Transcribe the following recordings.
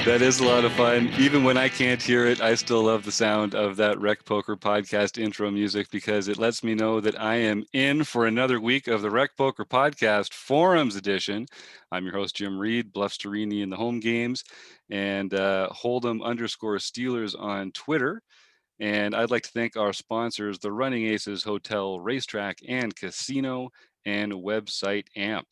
That is a lot of fun. Even when I can't hear it, I still love the sound of that Rec Poker podcast intro music because it lets me know that I am in for another week of the Rec Poker podcast Forums edition. I'm your host, Jim Reed, Bluff Sterini in the home games, and Hold'em_Steelers on Twitter. And I'd like to thank our sponsors, the Running Aces Hotel, Racetrack, and Casino, and website AMP.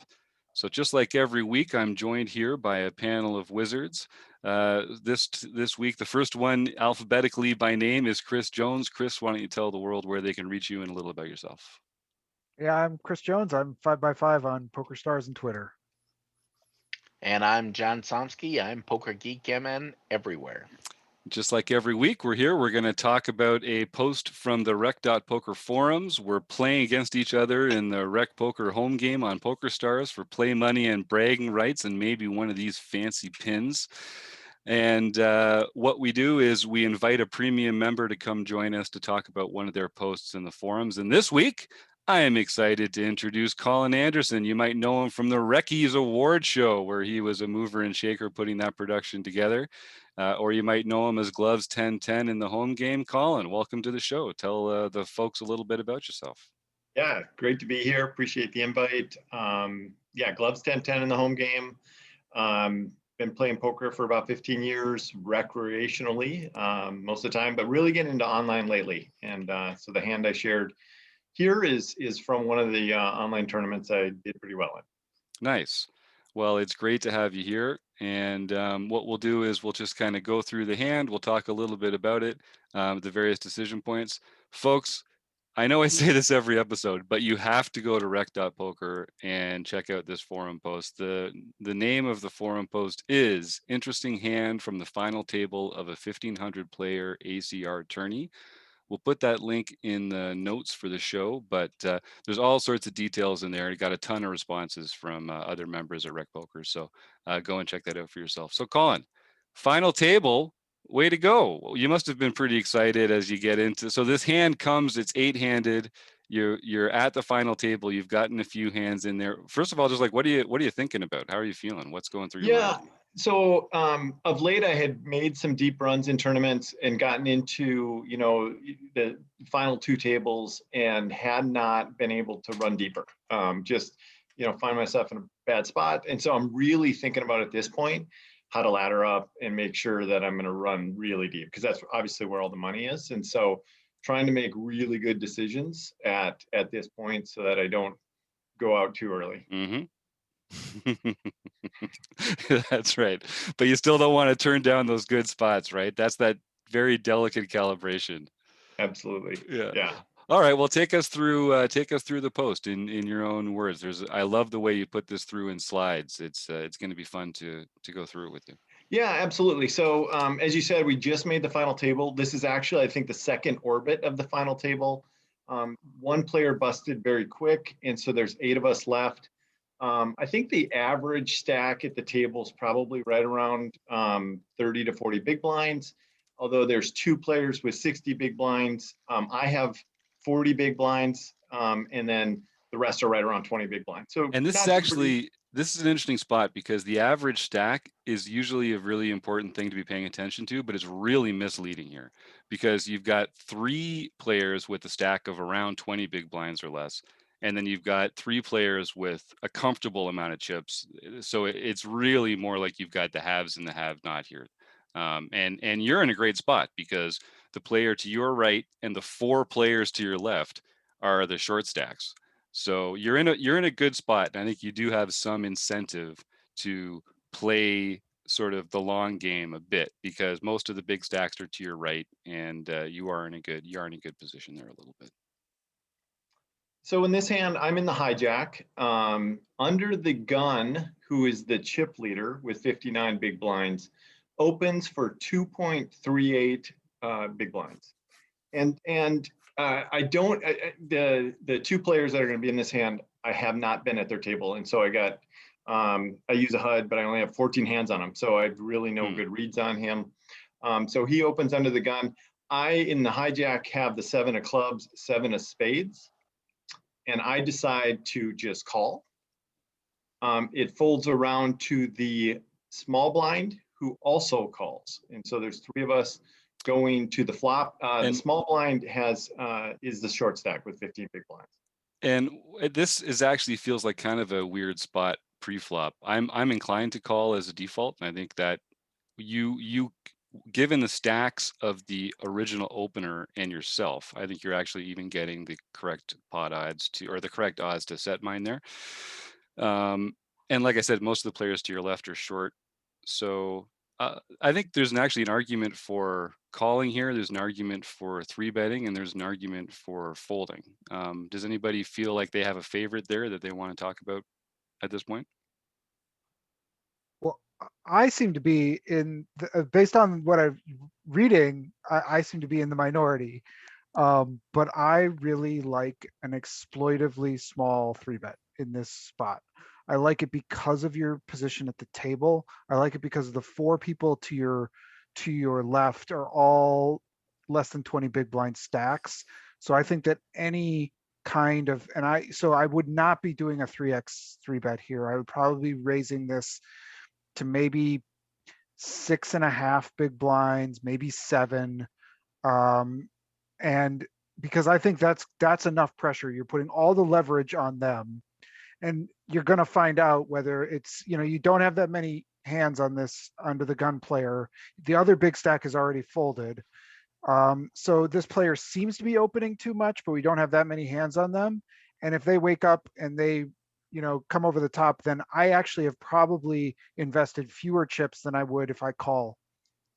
So just like every week, I'm joined here by a panel of wizards. This week, the first one alphabetically by name is Chris Jones. Chris, why don't you tell the world where they can reach you and a little about yourself? Yeah, I'm Chris Jones. I'm 5x5 on PokerStars and Twitter. And I'm John Somsky. I'm Poker Geek MN everywhere. Just like every week, we're here. We're going to talk about a post from the Rec.Poker forums. We're playing against each other in the Rec Poker home game on PokerStars for play money and bragging rights and maybe one of these fancy pins. And what we do is we invite a premium member to come join us to talk about one of their posts in the forums. And this week, I am excited to introduce Colin Anderson. You might know him from the Reckies Award Show, where he was a mover and shaker putting that production together. Or you might know him as Gloves 1010 in the home game. Colin, welcome to the show. Tell the folks a little bit about yourself. Yeah, great to be here. Appreciate the invite. Yeah, Gloves 1010 in the home game. Been playing poker for about 15 years recreationally most of the time, but really getting into online lately. And so the hand I shared here is from one of the online tournaments I did pretty well in. Nice. Well, it's great to have you here. And what we'll do is we'll just kind of go through the hand. We'll talk a little bit about it, the various decision points. Folks, I know I say this every episode, but you have to go to rec.poker and check out this forum post. The name of the forum post is Interesting Hand from the Final Table of a 1,500 player ACR tourney. We'll put that link in the notes for the show, but there's all sorts of details in there. You got a ton of responses from other members of Rec Poker, so go and check that out for yourself. So Colin, final table, way to go. You must have been pretty excited as you get into, so this hand comes, it's 8-handed. You're at the final table. You've gotten a few hands in there. First of all, just like, what are you thinking about? How are you feeling? What's going through your mind? So of late, I had made some deep runs in tournaments and gotten into, the final two tables and had not been able to run deeper. Find myself in a bad spot. And so I'm really thinking about at this point, how to ladder up and make sure that I'm going to run really deep, because that's obviously where all the money is. And so trying to make really good decisions at this point so that I don't go out too early. Mm-hmm. That's right. But you still don't want to turn down those good spots, right? That's that very delicate calibration. Absolutely. Yeah. All right. Well, take us through the post in your own words. I love the way you put this through in slides. It's going to be fun to go through it with you. Yeah, absolutely. So as you said, we just made the final table. This is actually, I think, the second orbit of the final table. One player busted very quick, and so there's 8 of us left. I think the average stack at the table is probably right around 30 to 40 big blinds, although there's 2 players with 60 big blinds. I have 40 big blinds, and then the rest are right around 20 big blinds. So, and this is an interesting spot because the average stack is usually a really important thing to be paying attention to, but it's really misleading here because you've got 3 players with a stack of around 20 big blinds or less. And then you've got 3 players with a comfortable amount of chips. So it's really more like you've got the haves and the have-not here. And you're in a great spot because the player to your right and the 4 players to your left are the short stacks. So you're in a good spot. And I think you do have some incentive to play sort of the long game a bit because most of the big stacks are to your right, and you are in a good position there a little bit. So in this hand, I'm in the hijack. Under the gun, who is the chip leader with 59 big blinds, opens for 2.38 big blinds. And I don't, the 2 players that are going to be in this hand, I have not been at their table. And so I use a HUD, but I only have 14 hands on him. So I have really no good reads on him. So he opens under the gun. I, in the hijack, have the 7 of clubs, 7 of spades. And I decide to just call. It folds around to the small blind, who also calls. And so there's 3 of us going to the flop. The And- small blind has is the short stack with 15 big blinds. And this is actually feels like kind of a weird spot pre-flop. I'm inclined to call as a default, and I think that you given the stacks of the original opener and yourself, I think you're actually even getting the correct pot odds to, or the correct odds to set mine there. And like I said, most of the players to your left are short, so I think there's actually an argument for calling here. There's an argument for 3-betting, and there's an argument for folding. Does anybody feel like they have a favorite there that they want to talk about at this point? Well, I seem to be in, based on what I'm reading, I seem to be in the minority. But I really like an exploitively small 3-bet in this spot. I like it because of your position at the table. I like it because the 4 people to your left are all less than 20 big blind stacks. So I think that any kind of, so I would not be doing a 3x 3-bet here. I would probably be raising this to maybe 6.5 big blinds, maybe 7. And because I think that's enough pressure. You're putting all the leverage on them, and you're going to find out whether it's, you don't have that many hands on this under the gun player. The other big stack is already folded. So this player seems to be opening too much, but we don't have that many hands on them. And if they wake up and they, come over the top, then I actually have probably invested fewer chips than I would if I call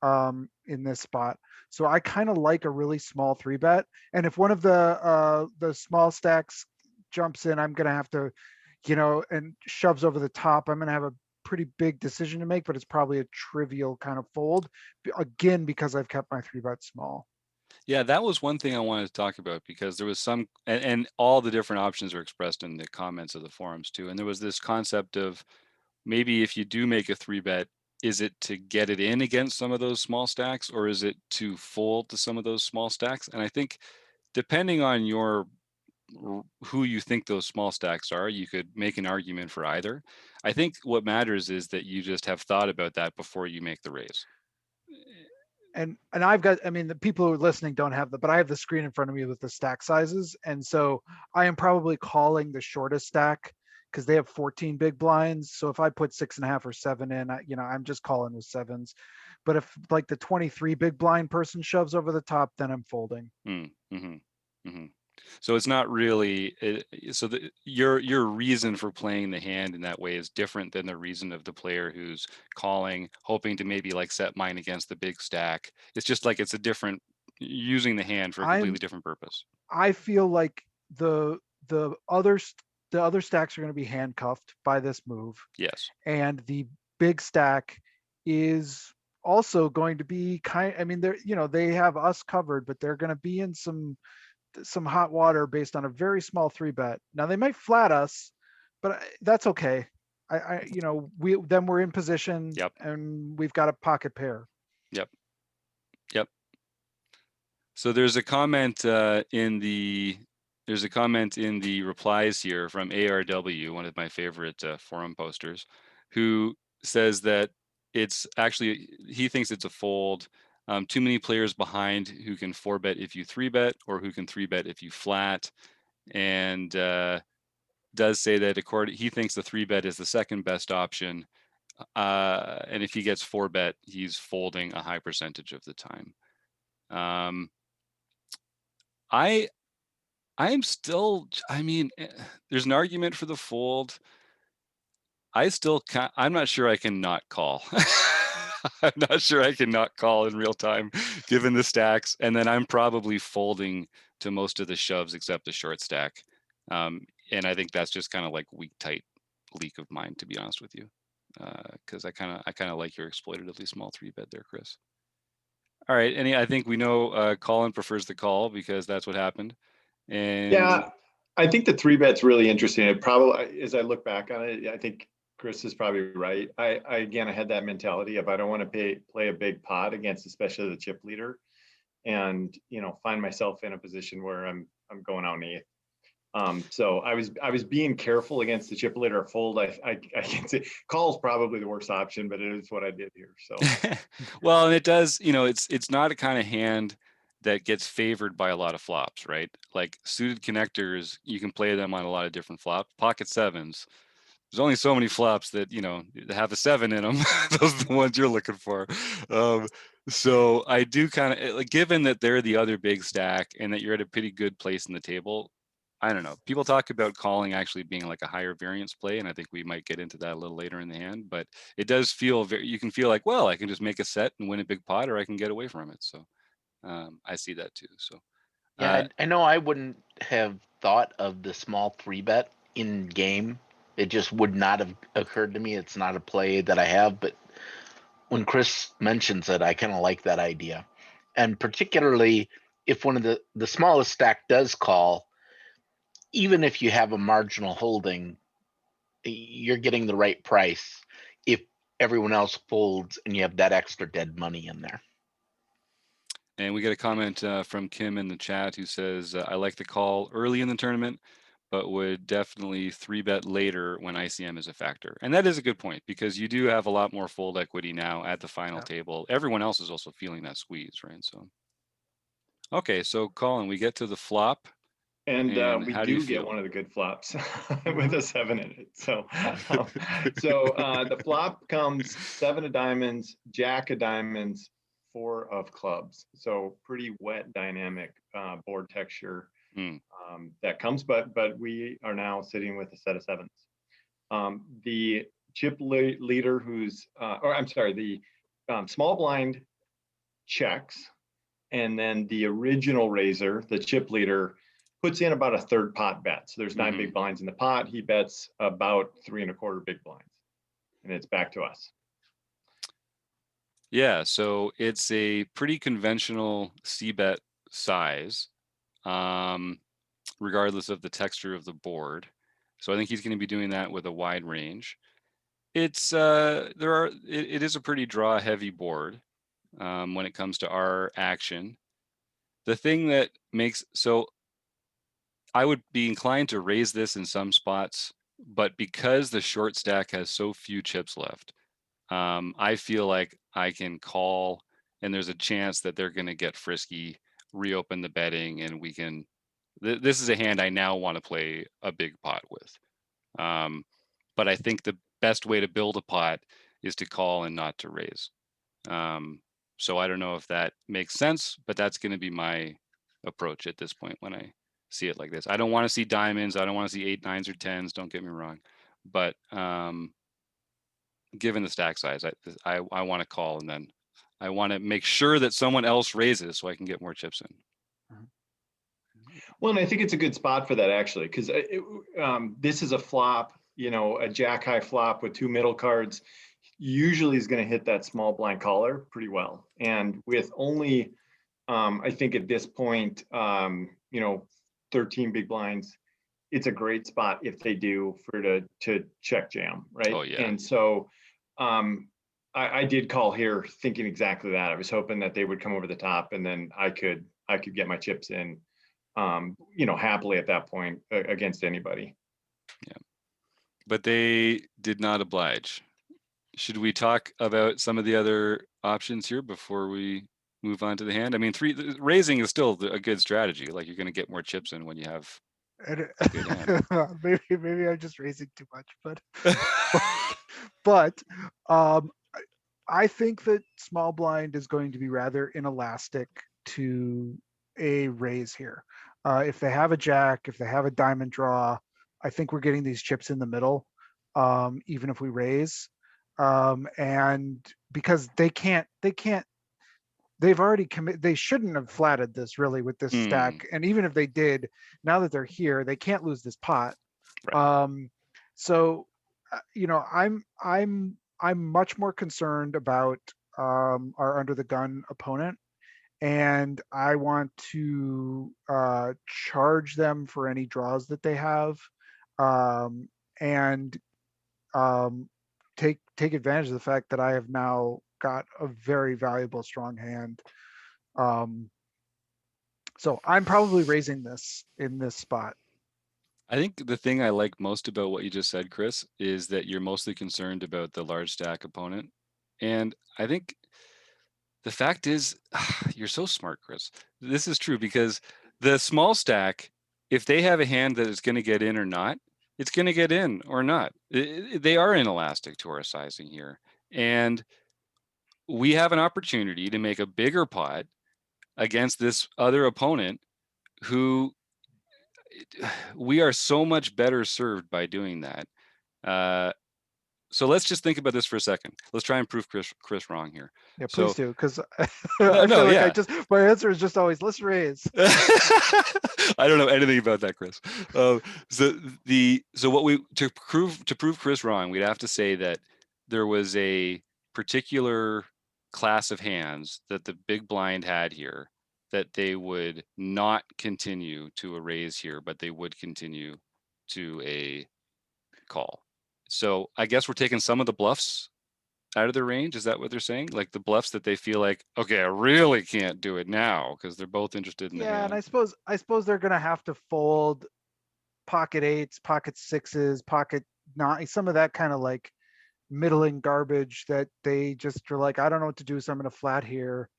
in this spot. So I kind of like a really small 3-bet. And if one of the small stacks jumps in, I'm gonna have to, and shoves over the top, I'm gonna have a pretty big decision to make, but it's probably a trivial kind of fold. Again, because I've kept my 3-bet small. Yeah, that was one thing I wanted to talk about, because there was some, and all the different options are expressed in the comments of the forums too. And there was this concept of maybe if you do make a 3-bet, is it to get it in against some of those small stacks, or is it to fold to some of those small stacks? And I think depending on who you think those small stacks are, you could make an argument for either. I think what matters is that you just have thought about that before you make the raise. And I've got, the people who are listening don't have but I have the screen in front of me with the stack sizes. And so I am probably calling the shortest stack because they have 14 big blinds. So if I put 6.5 or 7 in, I'm just calling with 7s. But if like the 23 big blind person shoves over the top, then I'm folding. So it's not really, your reason for playing the hand in that way is different than the reason of the player who's calling, hoping to maybe like set mine against the big stack. It's just like it's a different, using the hand for a completely different purpose. I feel like the other stacks are going to be handcuffed by this move. Yes. And the big stack is also going to be they're, they have us covered, but they're going to be in some hot water based on a very small 3-bet. Now they might flat us, but that's okay. We're in position. Yep. And we've got a pocket pair. Yep. So there's a comment in the replies here from ARW, one of my favorite forum posters, who says that it's actually, he thinks it's a fold. Too many players behind who can 4-bet if you 3-bet, or who can 3-bet if you flat, and does say that he thinks the 3-bet is the second best option, and if he gets 4-bet, he's folding a high percentage of the time. I'm still, there's an argument for the fold. I'm not sure I can not call. I'm not sure I can not call in real time, given the stacks. And then I'm probably folding to most of the shoves except the short stack. And I think that's just kind of like weak, tight leak of mine, to be honest with you. Because I kind of like your exploitatively small 3-bet there, Chris. All right, I think we know Colin prefers the call because that's what happened. And yeah, I think the 3-bet's really interesting. It probably, as I look back on it, I think Chris is probably right. I had that mentality of I don't want to play a big pot against, especially the chip leader, and find myself in a position where I'm going out in 8th. So I was being careful against the chip leader fold. I can say call's probably the worst option, but it is what I did here. So Well, and it does, it's not a kind of hand that gets favored by a lot of flops, right? Like suited connectors, you can play them on a lot of different flops. Pocket sevens, there's only so many flops that have a 7 in them. Those are the ones you're looking for. So I do kind of like, given that they're the other big stack and that you're at a pretty good place in the table. I don't know. People talk about calling actually being like a higher variance play, and I think we might get into that a little later in the hand. But it does feel very. You can feel like, well, I can just make a set and win a big pot, or I can get away from it. So I see that too. So Yeah, I know I wouldn't have thought of the small 3-bet in game. It just would not have occurred to me. It's not a play that I have, but when Chris mentions it, I kind of like that idea. And particularly if one of the smallest stack does call, even if you have a marginal holding, you're getting the right price if everyone else folds and you have that extra dead money in there. And we get a comment from Kim in the chat who says, I like the call early in the tournament, but would definitely 3-bet later when ICM is a factor. And that is a good point, because you do have a lot more fold equity now at the final Yeah. table. Everyone else is also feeling that squeeze, right? So, okay, so Colin, we get to the flop. and And we how do you do get feel? one of the good flops with a 7 in it. So the flop comes 7 of diamonds, jack of diamonds, 4 of clubs. So pretty wet dynamic board texture Hmm. that comes, but we are now sitting with a set of 7s. The chip leader who's, or I'm sorry, the small blind checks, and then the original raiser, the chip leader, puts in about a third pot bet. So there's 9 big blinds in the pot. He bets about 3 1/4 big blinds, and it's back to us. Yeah, so it's a pretty conventional c-bet size, regardless of the texture of the board. So I think he's going to be doing that with a wide range. It's it is a pretty draw heavy board when it comes to our action. The thing that makes, so I would be inclined to raise this in some spots, but because the short stack has so few chips left, I feel like I can call, and there's a chance that they're going to get frisky, reopen the betting, and we can. This is a hand I now want to play a big pot with. But I think the best way to build a pot is to call and not to raise. So I don't know if that makes sense, but that's going to be my approach at this point when I see it like this. I don't want to see diamonds. I don't want to see 8, 9s, or 10s. Don't get me wrong, but given the stack size, I want to call, and then I want to make sure that someone else raises so I can get more chips in. Well, and I think it's a good spot for that actually, because this is a flop, a jack high flop with 2 middle cards. Usually is going to hit that small blind caller pretty well. And with only, I think at this point, 13 big blinds, it's a great spot if they do to check jam, right? Oh, yeah. And so I did call here thinking exactly that. I was hoping that they would come over the top, and then I could get my chips in, happily at that point against anybody. Yeah, but they did not oblige. Should we talk about some of the other options here before we move on to the hand? I mean, raising is still a good strategy. Like, you're going to get more chips in when you have a good hand. maybe I'm just raising too much, but I think that small blind is going to be rather inelastic to a raise here. If they have a jack, if they have a diamond draw, I think we're getting these chips in the middle, even if we raise. And because they've already committed, they shouldn't have flatted this really with this stack. And even if they did, now that they're here, they can't lose this pot. Right. So, I'm much more concerned about our under the gun opponent, and I want to charge them for any draws that they have, and take advantage of the fact that I have now got a very valuable strong hand. So I'm probably raising this in this spot. I think the thing I like most about what you just said, Chris, is that you're mostly concerned about the large stack opponent. And I think the fact is, you're so smart, Chris. This is true because the small stack, if they have a hand that is going to get in or not, it's going to get in or not. They are inelastic to our sizing here. And we have an opportunity to make a bigger pot against this other opponent who we are so much better served by doing that. So let's just think about this for a second. Let's try and prove Chris wrong here. Yeah, So- please do, because I No, feel like yeah. my answer is just always, let's raise. I don't know anything about that, Chris. So what we to prove Chris wrong, we'd have to say that there was a particular class of hands that the big blind had here that they would not continue to a raise here, but they would continue to a call. So I guess we're taking some of the bluffs out of the range. Is that what they're saying? Like the bluffs that they feel like, okay, I really can't do it now because they're both interested in the Yeah, and hand. I suppose they're gonna have to fold pocket eights, pocket sixes, pocket nine, some of that kind of like middling garbage that they just are like, I don't know what to do, so I'm gonna flat here.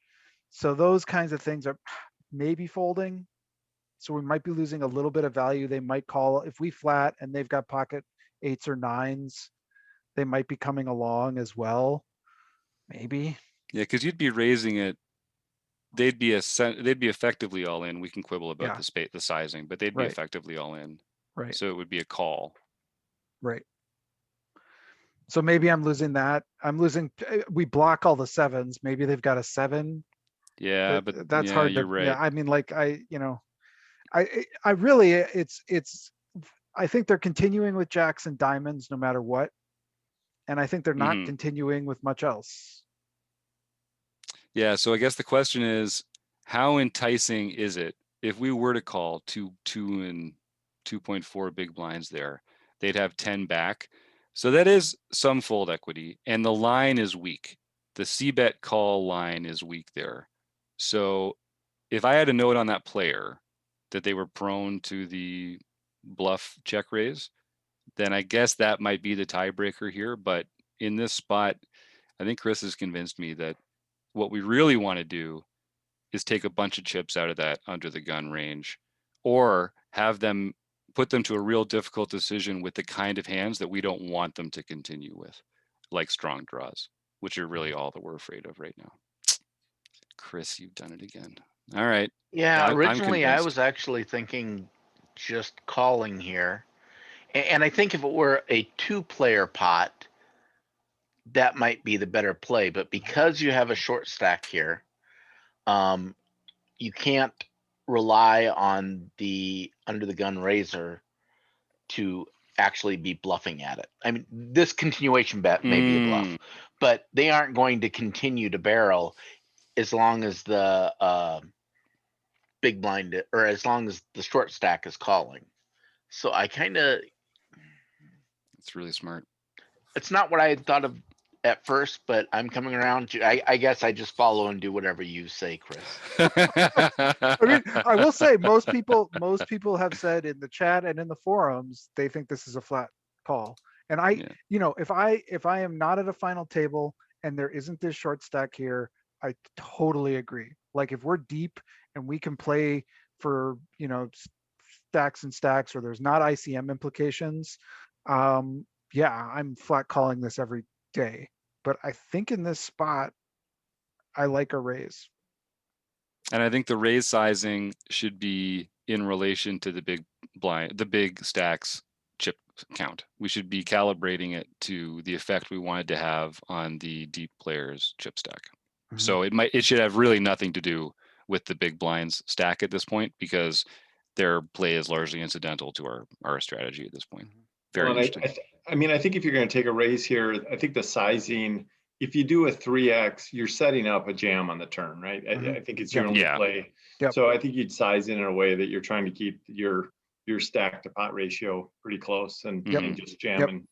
So those kinds of things are maybe folding. So we might be losing a little bit of value. They might call if we flat and they've got pocket eights or nines, they might be coming along as well. Maybe. Yeah, because you'd be raising it. They'd be effectively all in. We can quibble about Yeah. the sizing, but they'd be Right. effectively all in. Right. So it would be a call. Right. So maybe I'm losing that. I'm losing, we block all the sevens. Maybe they've got a seven. Yeah, but That's yeah, hard you're to, right. yeah, I mean, like, I really, I think they're continuing with jacks and diamonds no matter what. And I think they're not Mhm. continuing with much else. Yeah, so I guess the question is, how enticing is it if we were to call two and 2.4 big blinds there? They'd have 10 back. So that is some fold equity, and the line is weak. The c-bet call line is weak there. So if I had a note on that player that they were prone to the bluff check raise, then I guess that might be the tiebreaker here. But in this spot, I think Chris has convinced me that what we really want to do is take a bunch of chips out of that under the gun range, or have them put them to a real difficult decision with the kind of hands that we don't want them to continue with, like strong draws, which are really all that we're afraid of right now. Chris, you've done it again. All right. Yeah, I'm originally I convinced. was actually thinking just calling here. And I think if it were a two-player pot, that might be the better play. But because you have a short stack here, you can't rely on the under the gun razor to actually be bluffing at it. I mean, this continuation bet may be a bluff, but they aren't going to continue to barrel as long as the big blind or as long as the short stack is calling. So I kind of, It's really smart. it's not what I had thought of at first, but I'm coming around to, I guess I just follow and do whatever you say, Chris. I mean, I will say most people have said in the chat and in the forums, they think this is a flat call. And Yeah. if I am not at a final table and there isn't this short stack here, I totally agree. Like if we're deep and we can play for, stacks and stacks, or there's not ICM implications, yeah, I'm flat calling this every day. But I think in this spot, I like a raise. And I think the raise sizing should be in relation to the big stacks chip count. We should be calibrating it to the effect we wanted to have on the deep players chip stack. Mhm. So it should have really nothing to do with the big blinds stack at this point, because their play is largely incidental to our strategy at this point. Very Well, and interesting. I mean, I think if you're going to take a raise here, I think the sizing, if you do a 3x, you're setting up a jam on the turn, right? I think it's your Yep. only Yeah. play. Yep. So I think you'd size in a way that you're trying to keep your stack to pot ratio pretty close and just jamming.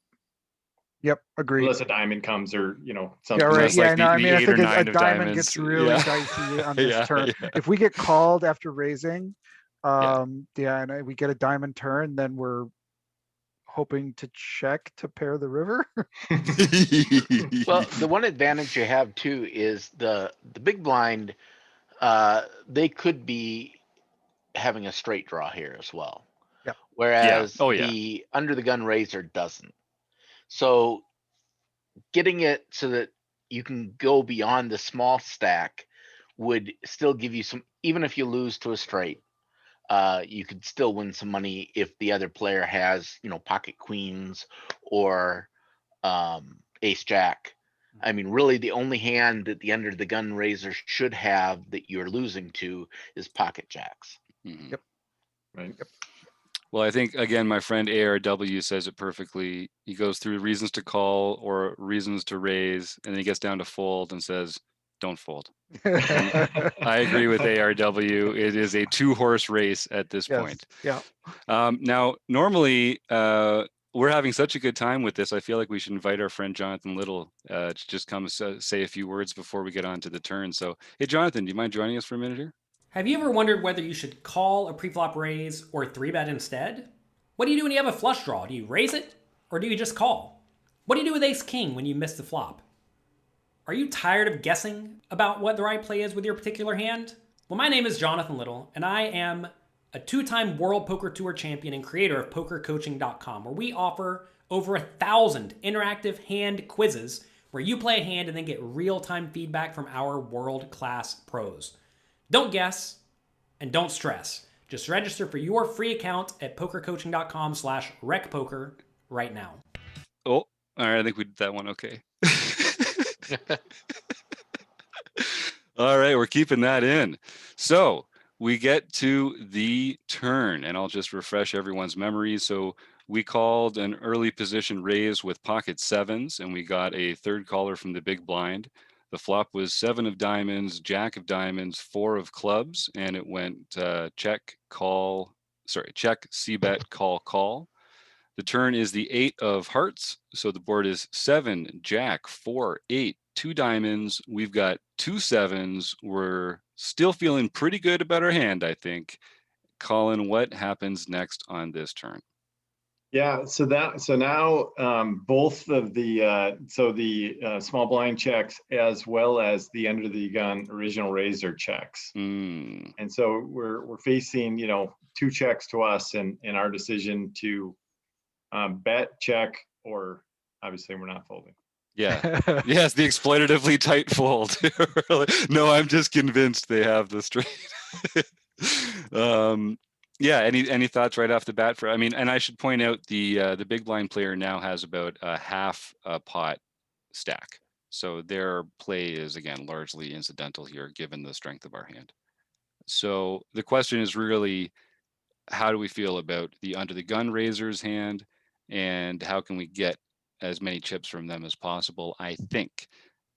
Yep, agreed. Unless a diamond comes or, something. Yeah, right. Unless, Yeah, like, no, I the mean, I 8 or think a 9 of diamond diamonds. gets really Yeah. dicey on this Yeah, turn. yeah. If we get called after raising, Yeah. and we get a diamond turn, then we're hoping to check to pair the river. Well, the one advantage you have too is the big blind. They could be having a straight draw here as well. Yep. Whereas Oh, yeah. the under the gun raiser doesn't. So getting it so that you can go beyond the small stack would still give you some, even if you lose to a straight, you could still win some money if the other player has, pocket queens or ace jack. I mean, really the only hand that the under the gun raiser should have that you're losing to is pocket jacks. Mhm. Yep. Right. Well, I think again, my friend ARW says it perfectly. He goes through reasons to call or reasons to raise, and then he gets down to fold and says, "Don't fold." I agree with ARW. It is a 2-horse race at this Yes. point. Yeah. Now, normally, we're having such a good time with this. I feel like we should invite our friend Jonathan Little to just come say a few words before we get on to the turn. So, hey, Jonathan, do you mind joining us for a minute here? Have you ever wondered whether you should call a preflop raise or 3-bet instead? What do you do when you have a flush draw? Do you raise it or do you just call? What do you do with ace king when you miss the flop? Are you tired of guessing about what the right play is with your particular hand? Well, my name is Jonathan Little, and I am a 2-time World Poker Tour champion and creator of PokerCoaching.com, where we offer over 1,000 interactive hand quizzes where you play a hand and then get real-time feedback from our world-class pros. Don't guess and don't stress. Just register for your free account at pokercoaching.com/recpoker right now. Oh, all right. I think we did that one okay. All right, we're keeping that in. So we get to the turn, and I'll just refresh everyone's memory. So we called an early position raise with pocket sevens, and we got a third caller from the big blind. The flop was 7 of diamonds, jack of diamonds, 4 of clubs, and it went check, c-bet, call. The turn is the 8 of hearts. So the board is 7, jack, 4, 8, 2 diamonds. We've got 2 sevens. We're still feeling pretty good about our hand, I think. Colin, what happens next on this turn? Yeah, so now both of the small blind checks as well as the under the gun original raiser checks. Mm. And so we're facing 2 checks to us and our decision to bet, check, or obviously we're not folding. Yeah. Yes, the exploitatively tight fold. No, I'm just convinced they have the straight. Yeah, any thoughts right off the bat for, I mean, and I should point out the big blind player now has about a half a pot stack. So their play is again largely incidental here given the strength of our hand. So the question is really, how do we feel about the under the gun raisers hand, and how can we get as many chips from them as possible? I think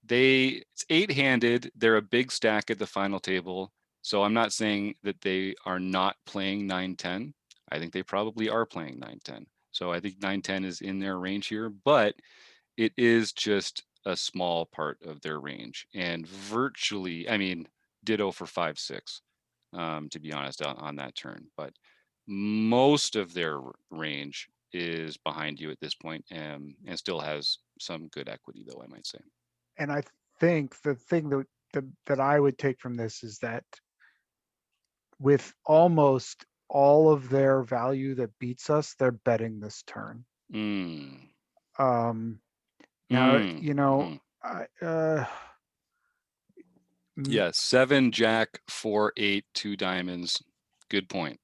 it's 8-handed. They're a big stack at the final table. So I'm not saying that they are not playing 9-10. I think they probably are playing 9-10. So I think 9-10 is in their range here, but it is just a small part of their range, and virtually, I mean, ditto for 5-6, to be honest, on that turn. But most of their range is behind you at this point, and still has some good equity, though, I might say. And I think the thing that I would take from this is that with almost all of their value that beats us, they're betting this turn. Mm. Now, Mhm. mm, Yeah, 7, jack, 4, 8, 2 diamonds. Good point.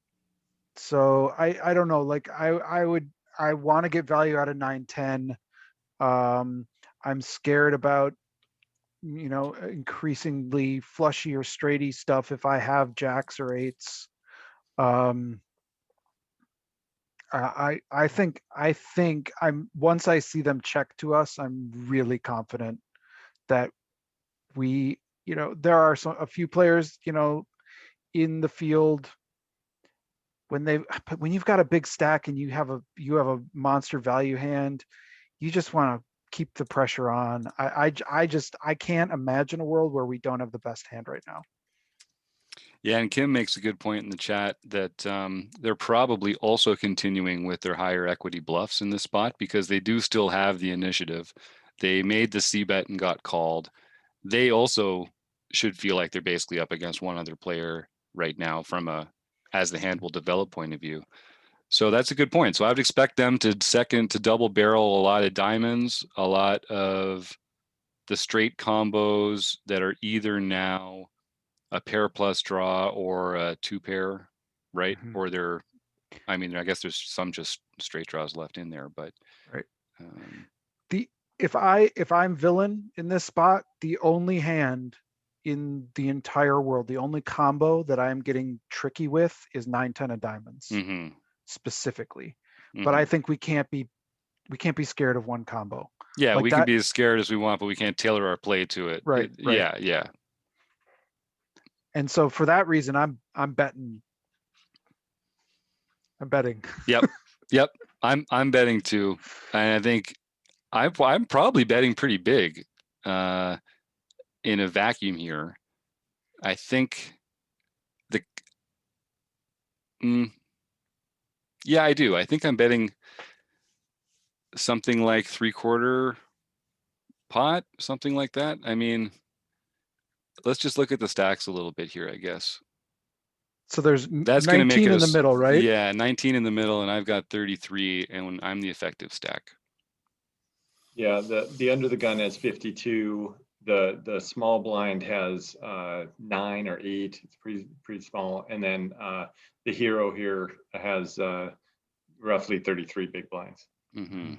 so I don't know, like I want to get value out of 9-10. I'm scared about increasingly flushy or straighty stuff if I have jacks or eights. I think once I see them check to us, I'm really confident that there are a few players in the field when you've got a big stack and you have a monster value hand, you just want to keep the pressure on. I can't imagine a world where we don't have the best hand right now. Yeah, and Kim makes a good point in the chat that they're probably also continuing with their higher equity bluffs in this spot because they do still have the initiative. They made the C bet and got called. They also should feel like they're basically up against one other player right now from a as the hand will develop point of view. So that's a good point. So I would expect them to double barrel a lot of diamonds, a lot of the straight combos that are either now a pair plus draw or a 2-pair, right? Mhm. Or they're, I mean, I guess there's some just straight draws left in there, but Right. um, If I'm villain in this spot, the only hand in the entire world, the only combo that I'm getting tricky with is 9-10 of diamonds mhm, specifically. But I mhm. think we can't be scared of one combo. Yeah, Like we can that. be as scared as we want, but we can't tailor our play to it. Right. Yeah, yeah. And so for that reason, I'm betting. I'm betting. Yep, yep. I'm betting too, and I think I'm probably betting pretty big in a vacuum here. I think the yeah, I do. I think I'm betting something like 3/4 pot, something like that. I mean, let's just look at the stacks a little bit here, I guess. So there's That's going to make 19 it in the middle, right? Yeah, 19 in the middle, and I've got 33, and I'm the effective stack. Yeah, the under the gun has 52. The small blind has 9 or 8. It's pretty small, and then the hero here has roughly 33 big blinds. Mm-hmm.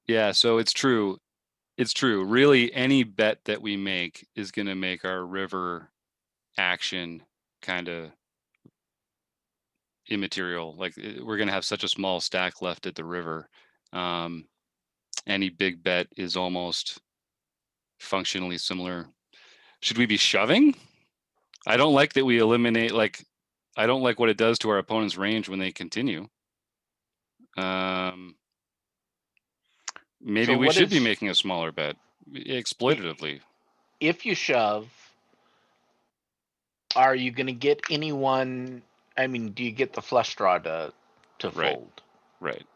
Yeah, so it's true. It's true. Really, any bet that we make is going to make our river action kind of immaterial. Like we're going to have such a small stack left at the river. Any big bet is almost functionally similar. Should we be shoving? I don't like that we eliminate, like, I don't like what it does to our opponent's range when they continue. Maybe So we what should be is- making a smaller bet exploitatively. If you shove, are you going to get anyone? I mean, do you get the flush draw to Right. fold? Right.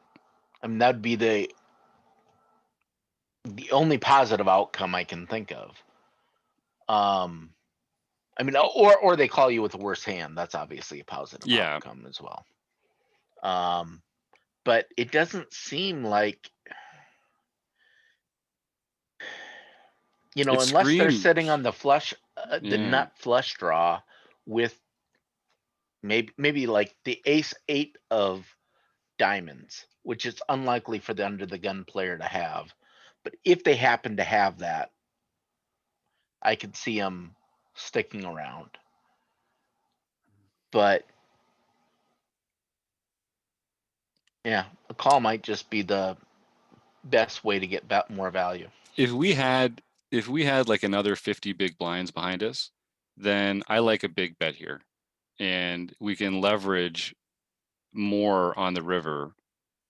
I mean, that'd be the only positive outcome I can think of. I mean, or they call you with the worst hand. That's obviously a positive Yeah. outcome as well. But it doesn't seem like, It unless they're screams. sitting on the flush, the Yeah. nut flush draw with maybe like the ace-8 of diamonds, which is unlikely for the under the gun player to have. But if they happen to have that, I could see them sticking around. But yeah, a call might just be the best way to get more value. If we had like another 50 big blinds behind us, then I like a big bet here. And we can leverage more on the river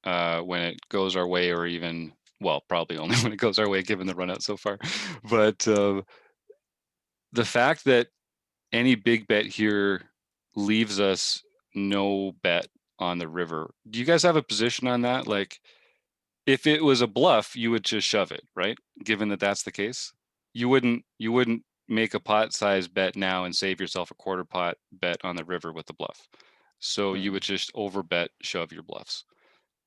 when it goes our way, or even, well, probably only when it goes our way, given the run out so far. But the fact that any big bet here leaves us no bet on the river. Do you guys have a position on that? Like, if it was a bluff, you would just shove it, right? Given that that's the case, you wouldn't make a pot size bet now and save yourself a quarter pot bet on the river with the bluff. So you would just over bet, shove your bluffs.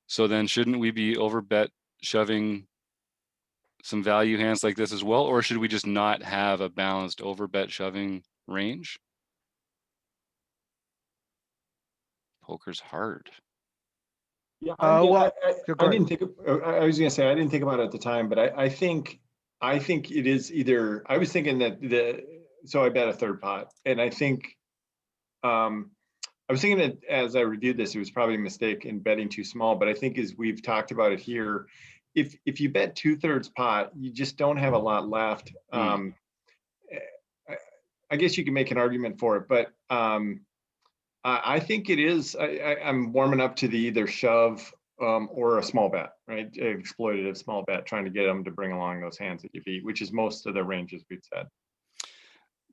So then shouldn't we be over bet shoving some value hands like this as well? Or should we just not have a balanced over bet shoving range? Poker's hard. Yeah, Well, go I ahead. didn't think. I was gonna say I didn't think about it at the time, but I think it is either. I was thinking that so I bet a third pot, and I think I was thinking that as I reviewed this, it was probably a mistake in betting too small. But I think as we've talked about it here, if you bet 2/3 pot, you just don't have a lot left. I guess you can make an argument for it, but I think it is. I'm warming up to the either shove or a small bet, right? Exploitative small bet, trying to get them to bring along those hands that you beat, which is most of the ranges we've said.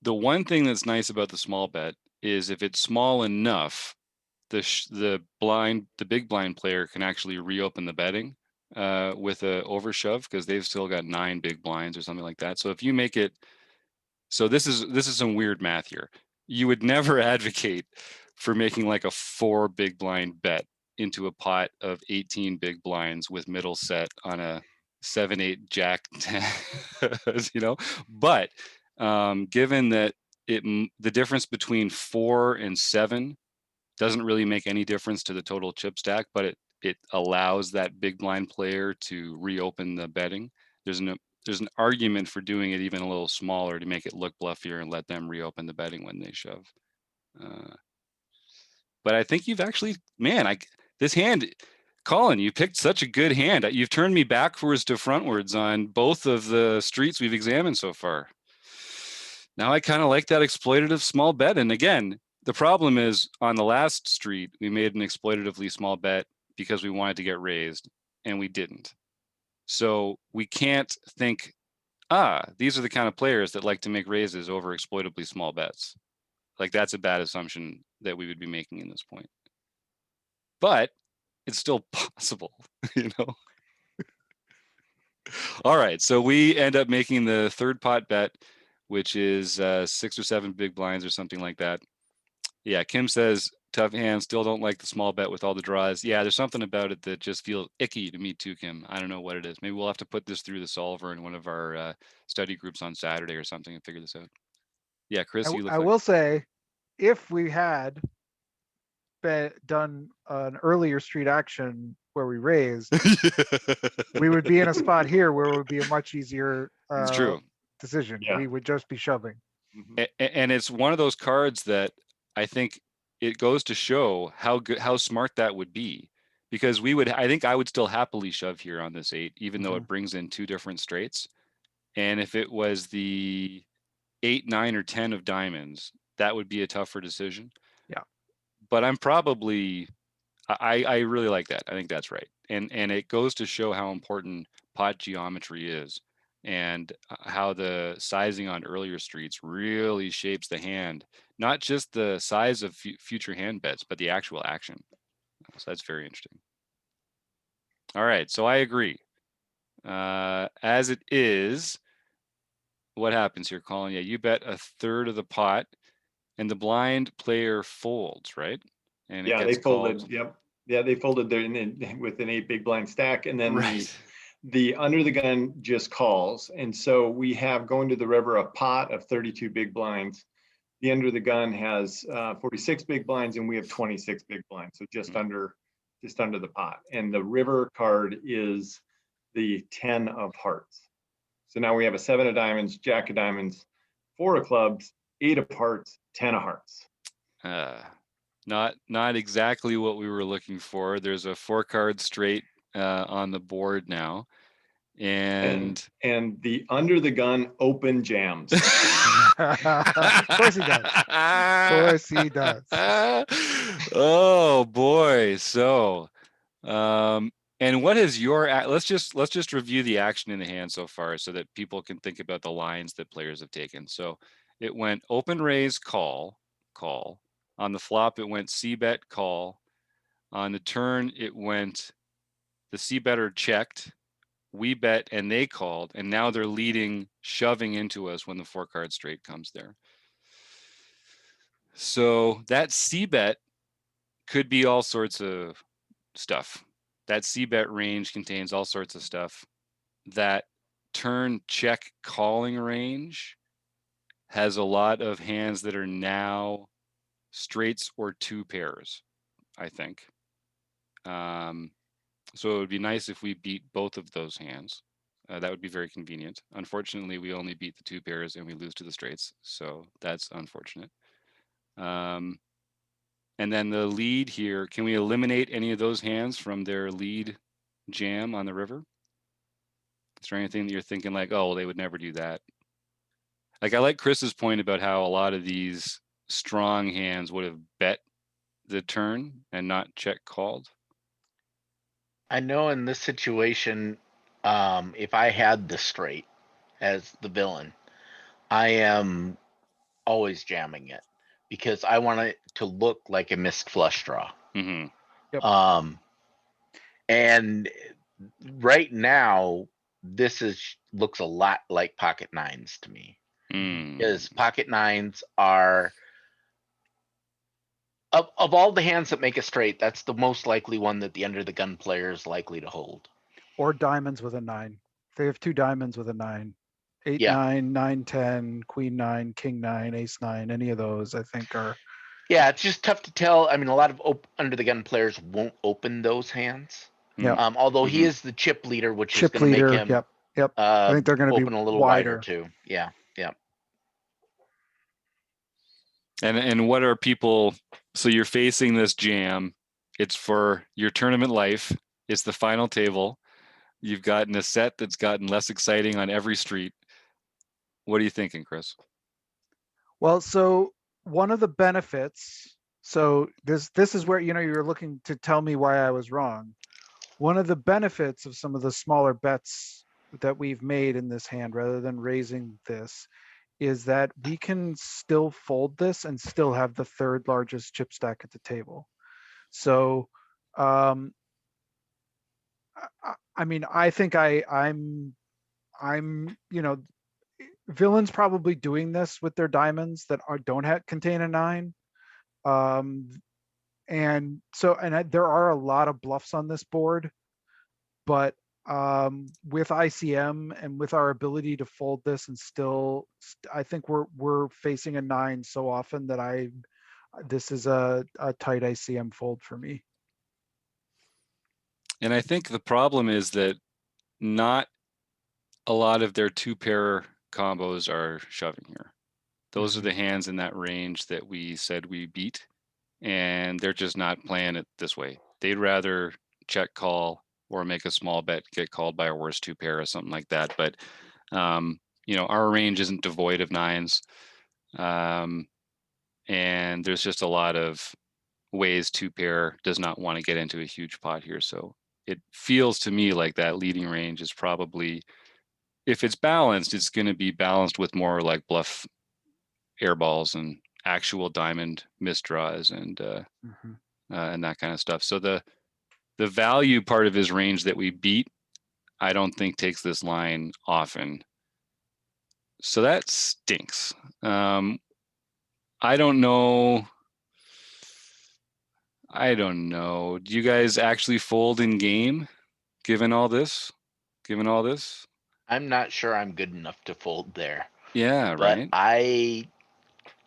The one thing that's nice about the small bet is if it's small enough, the big blind player can actually reopen the betting with a overshove because they've still got 9 big blinds or something like that. So if you make it, so this is some weird math here. You would never advocate for making like a 4 big blind bet into a pot of 18 big blinds with middle set on a 7-8 jack 10, you know, but given that the difference between 4 and 7 doesn't really make any difference to the total chip stack, but it allows that big blind player to reopen the betting. There's an argument for doing it even a little smaller to make it look bluffier and let them reopen the betting when they shove. But I think you've actually, man, this hand, Colin, you picked such a good hand. You've turned me backwards to frontwards on both of the streets we've examined so far. Now I kind of like that exploitative small bet. And again, the problem is on the last street, we made an exploitatively small bet because we wanted to get raised and we didn't. So we can't think, these are the kind of players that like to make raises over exploitably small bets. Like that's a bad assumption that we would be making in this point. But it's still possible, you know? All right, so we end up making the third pot bet, which is 6 or 7 big blinds or something like that. Yeah, Kim says, tough hand, still don't like the small bet with all the draws. Yeah, there's something about it that just feels icky to me too, Kim. I don't know what it is. Maybe we'll have to put this through the solver in one of our study groups on Saturday or something and figure this out. Yeah, Chris, you look I like... will say, if we had done an earlier street action where we raised, we would be in a spot here where it would be a much easier It's true. decision. Yeah. We would just be shoving. And it's one of those cards that I think it goes to show how smart that would be, because I think I would still happily shove here on this 8, even though it brings in 2 different straights. And if it was the 8, 9, or 10 of diamonds, that would be a tougher decision. Yeah. But I'm probably, I really like that. I think that's right. And it goes to show how important pot geometry is and how the sizing on earlier streets really shapes the hand, not just the size of future hand bets, but the actual action. So that's very interesting. All right, so I agree. As it is, what happens here, Colin? Yeah, you bet a third of the pot and the blind player folds, right? And Yeah, it they gets folded. called. Yep. Yeah, they folded there with an 8 big blind stack, and then Right. the under the gun just calls. And so we have going to the river a pot of 32 big blinds. The under the gun has 46 big blinds, and we have 26 big blinds. So just under the pot. And the river card is the 10 of hearts. So now we have a 7 of diamonds, jack of diamonds, 4 of clubs, 8 of hearts, 10 of hearts. Not exactly what we were looking for. There's a 4-card straight on the board now, and the under the gun open jams. Of course he does. Of course he does. Oh boy. So and what is your let's just review the action in the hand so far so that people can think about the lines that players have taken. So it went open raise, call. On the flop, it went c-bet, call. On the turn, it went the c-better checked, we bet, and they called, and now they're leading, shoving into us when the 4-card straight comes there. So that c-bet could be all sorts of stuff. That c-bet range contains all sorts of stuff. That turn check calling range has a lot of hands that are now straights or 2 pairs, I think. So it would be nice if we beat both of those hands. That would be very convenient. Unfortunately, we only beat the 2 pairs and we lose to the straights. So that's unfortunate. And then the lead here, can we eliminate any of those hands from their lead jam on the river? Is there anything that you're thinking like, oh, well, they would never do that? Like, I like Chris's point about how a lot of these strong hands would have bet the turn and not check called. I know in this situation, if I had the straight as the villain, I am always jamming it because I want it to look like a missed flush draw. Mhm. And right now, looks a lot like pocket nines to me. Mm. Because pocket nines are of all the hands that make a straight, that's the most likely one that the under the gun player is likely to hold. Or diamonds with a 9. They have 2 diamonds with a 9. 8, Yeah. 9, 9, 10, queen 9, king 9, ace 9, any of those I think are. Yeah, it's just tough to tell. I mean, a lot of under the gun players won't open those hands. Yeah. Although he Mhm. is the chip leader, which is Chip going to make leader. him Yep. Yep. I think they're going to open be a little wider wider. too. Yeah. Yeah. And what are people? So you're facing this jam. It's for your tournament life. It's the final table. You've gotten a set that's gotten less exciting on every street. What are you thinking, Chris? Well, so one of the benefits, so this is where, you know, you're looking to tell me why I was wrong. One of the benefits of some of the smaller bets that we've made in this hand, rather than raising this, is that we can still fold this and still have the third largest chip stack at the table. So, I mean, I think I'm, you know, Villain's probably doing this with their diamonds that don't contain a 9. And so, there are a lot of bluffs on this board, but with ICM and with our ability to fold this and still, I think we're facing a 9 so often that this is a tight ICM fold for me. And I think the problem is that not a lot of their 2-pair combos are shoving here. Those are the hands in that range that we said we beat, and they're just not playing it this way. They'd rather check call or make a small bet, get called by a worse 2-pair or something like that. But you know, our range isn't devoid of 9s, and there's just a lot of ways 2-pair does not want to get into a huge pot here. So it feels to me like that leading range is probably, if it's balanced, it's going to be balanced with more like bluff airballs and actual diamond misdraws and that kind of stuff. So the value part of his range that we beat, I don't think takes this line often. So that stinks. I don't know. Do you guys actually fold in game, given all this? I'm not sure I'm good enough to fold there. Yeah, But right. I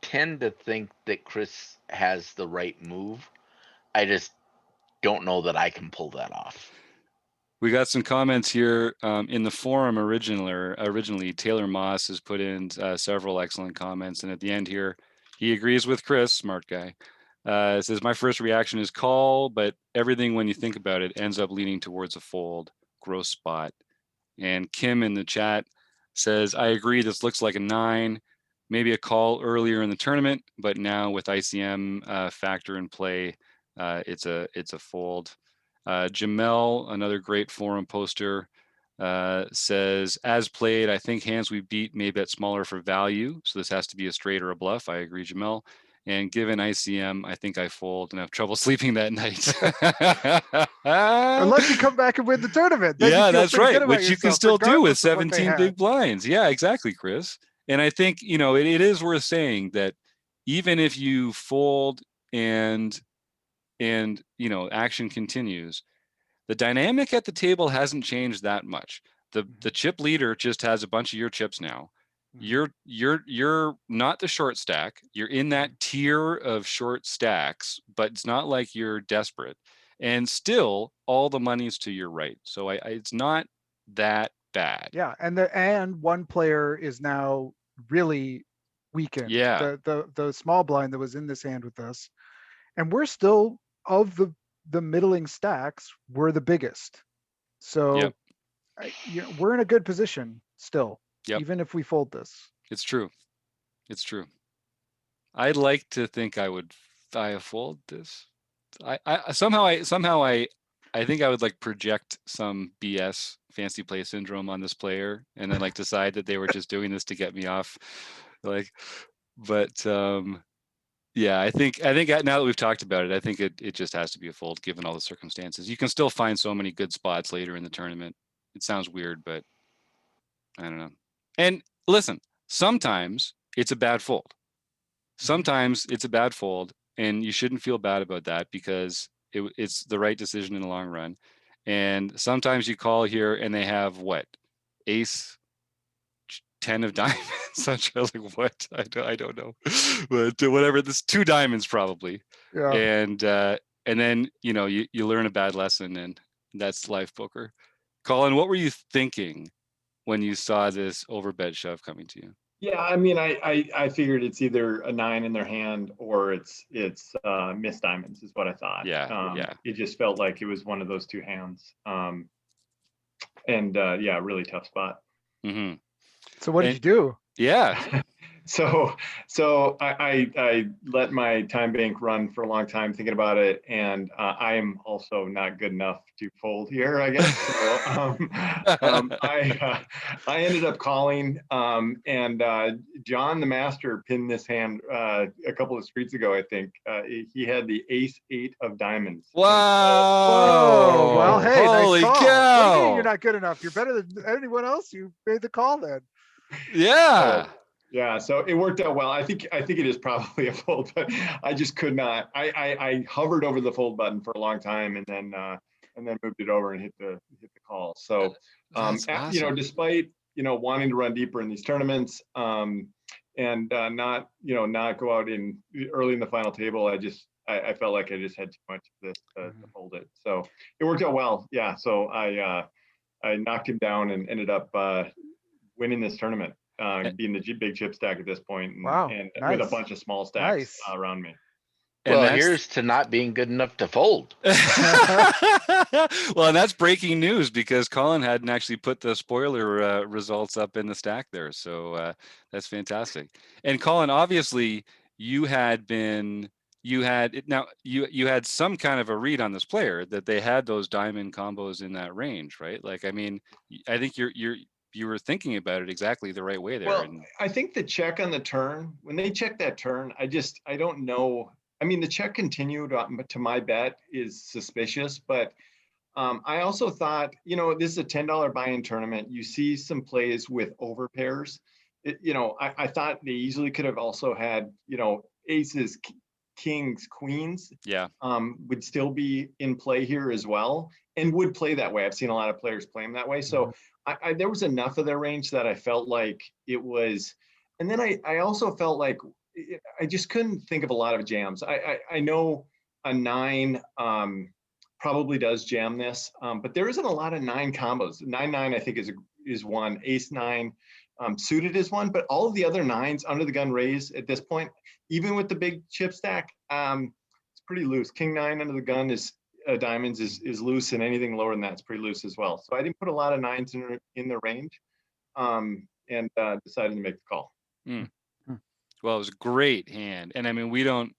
tend to think that Chris has the right move. I just don't know that I can pull that off. We got some comments here in the forum originally. Taylor Moss has put in several excellent comments. And at the end here, he agrees with Chris, smart guy. It says, my first reaction is call, but everything when you think about it ends up leaning towards a fold. Gross spot. And Kim in the chat says, I agree, this looks like a 9. Maybe a call earlier in the tournament, but now with ICM factor in play, it's a fold. Jamel, another great forum poster, says, as played, I think hands we beat may bet smaller for value. So this has to be a straight or a bluff. I agree, Jamel. And given ICM, I think I fold and have trouble sleeping that night. Unless you come back and win the tournament. Then you Yeah, feel that's pretty good right. about Which you can yourself, still do with regardless of what they 17 had. big blinds. Yeah, exactly, Chris. And I think, you know, it is worth saying that even if you fold and you know, action continues, the dynamic at the table hasn't changed that much. The chip leader just has a bunch of your chips now. You're not the short stack. You're in that tier of short stacks, but it's not like you're desperate. And still, all the money's to your right. So it's not that bad. Yeah, and one player is now really weakened. Yeah. The small blind that was in this hand with us, and we're still, of the middling stacks, we're the biggest. So Yep. you know, we're in a good position still, Yep. even if we fold this. It's true. I'd like to think I fold this. I somehow I think I would like project some BS fancy play syndrome on this player and then like decide that they were just doing this to get me off. Like, But yeah, I think now that we've talked about it, I think it just has to be a fold given all the circumstances. You can still find so many good spots later in the tournament. It sounds weird, but I don't know. And listen, sometimes it's a bad fold. Sometimes it's a bad fold, and you shouldn't feel bad about that because it's the right decision in the long run. And sometimes you call here and they have what? Ace 10 of diamonds. Such I was like, what? I don't know. But whatever, this 2 diamonds probably. Yeah. And then, you know, you learn a bad lesson, and that's live poker. Colin, what were you thinking when you saw this overbet shove coming to you? Yeah, I mean, I figured it's either a 9 in their hand or it's missed diamonds is what I thought. Yeah. It just felt like it was one of those 2 hands. Yeah, really tough spot. Mm-hmm. So what did you do? Yeah. So I let my time bank run for a long time thinking about it, and I am also not good enough to fold here, I guess. So, I ended up calling, and John the Master pinned this hand a couple of streets ago, I think. He had the ace 8 of diamonds. Wow. Whoa. Well, hey, Holy nice call. cow. What do you mean you're not good enough? You're better than anyone else. You made the call then. Yeah. Yeah, so it worked out well. I think it is probably a fold, but I just could not. I hovered over the fold button for a long time, and then moved it over and hit the call. So That's awesome. despite wanting to run deeper in these tournaments, and not go out in early in the final table, I felt like I just had too much of this to hold it. So it worked out well. Yeah, so I knocked him down and ended up winning this tournament. Being the big chip stack at this point, and, Wow, and nice. with a bunch of small stacks Nice. around me. And Well, that's- here's to not being good enough to fold. Well, and that's breaking news because Colin hadn't actually put the spoiler results up in the stack there. So that's fantastic. And Colin, obviously you had some kind of a read on this player that they had those diamond combos in that range, right? Like, I mean, I think you were thinking about it exactly the right way there. Well, I think the check on the turn, when they check that turn, I don't know. I mean, the check continued to my bet is suspicious, but I also thought, this is a $10 buy-in tournament. You see some plays with over pairs. I thought they easily could have also had, aces, kings, queens. Yeah. Would still be in play here as well, and would play that way. I've seen a lot of players play them that way. So there was enough of their range that I felt like it was, and then I also felt like I just couldn't think of a lot of jams. I know a 9 probably does jam this, but there isn't a lot of 9 combos. 9-9 I think is one. Ace 9 suited is one, but all of the other 9s under the gun raise at this point, even with the big chip stack, it's pretty loose. King 9 under the gun is diamonds is loose, and anything lower than that's pretty loose as well. So I didn't put a lot of 9s in the range, and decided to make the call. Well, it was a great hand, and I mean, we don't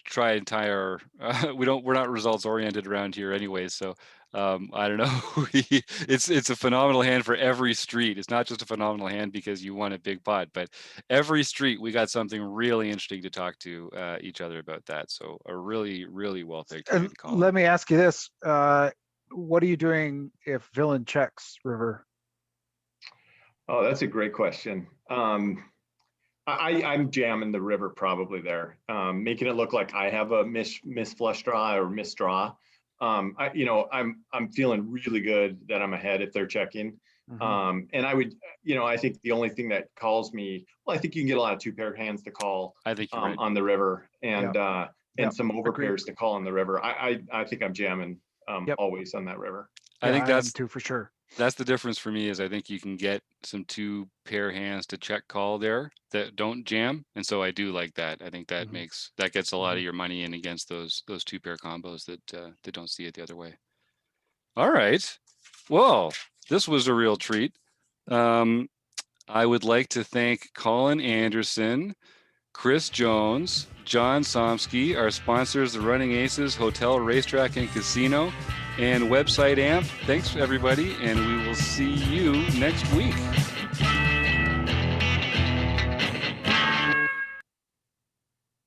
try entire. We're not results oriented around here anyway. So I don't know. It's a phenomenal hand for every street. It's not just a phenomenal hand because you won a big pot, but every street we got something really interesting to talk to each other about that. So a really, really well picked hand, And Colin. let me ask you this. What are you doing if villain checks river? Oh, that's a great question. I'm jamming the river probably there, making it look like I have a miss flush draw or miss draw. I'm feeling really good that I'm ahead if they're checking. And I would, I think the only thing that calls me, well, I think you can get a lot of 2-pair hands to call I think you're right. on the river, and some over Agreed. pairs to call on the river. I think I'm jamming Yep. always on that river. I think am that's too for sure. that's the difference for me is I think you can get some 2-pair hands to check call there that don't jam. And so I do like that. I think that that gets a lot of your money in against those 2-pair combos that don't see it the other way. All right. Well, this was a real treat. I would like to thank Colin Anderson, Chris Jones, John Somsky, our sponsors, the Running Aces Hotel, Racetrack, and Casino, and Website Amp. Thanks, everybody, and we will see you next week.